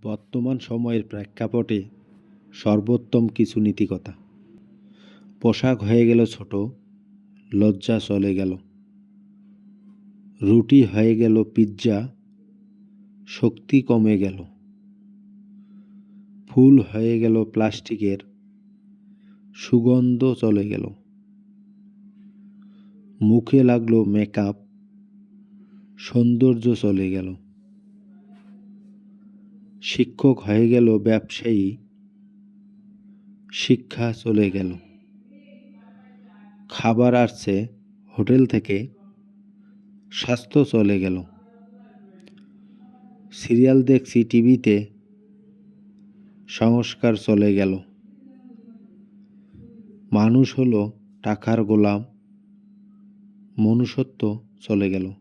বর্তমান সময়ের প্রেক্ষাপটে সর্বোত্তম কিছু নীতিকথা। পোশাক হয়ে গেল ছোট, লজ্জা চলে গেল। রুটি হয়ে গেল পিৎজা, শক্তি কমে গেল। ফুল হয়ে গেল প্লাস্টিকের, সুগন্ধ চলে গেল। মুখে লাগলো মেকআপ, সৌন্দর্য চলে গেল। শিক্ষক হয়ে গেল ব্যবসায়ী, শিক্ষা চলে গেল। খাবার আসছে হোটেল থেকে, স্বাস্থ্য চলে গেল। সিরিয়াল দেখছি টিভিতে, সংস্কার চলে গেল। মানুষ হলো টাকার গোলাম, মনুষ্যত্ব চলে গেল।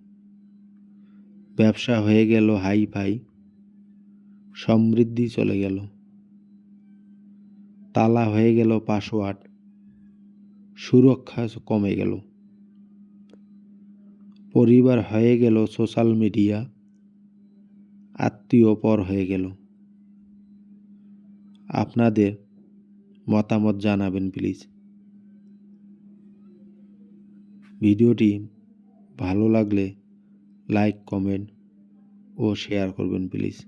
ব্যবসা হয়ে গেল হাই-ফাই, সমৃদ্ধি চলে গেল। তালা হয়ে গেল পাসওয়ার্ড, সুরক্ষা কমে গেল। পরিবার হয়ে গেল সোশ্যাল মিডিয়া, আত্মীয় পর হয়ে গেল। আপনাদের মতামত জানাবেন প্লিজ। ভিডিওটি ভালো লাগলে লাইক, কমেন্ট ও শেয়ার করবেন প্লিজ।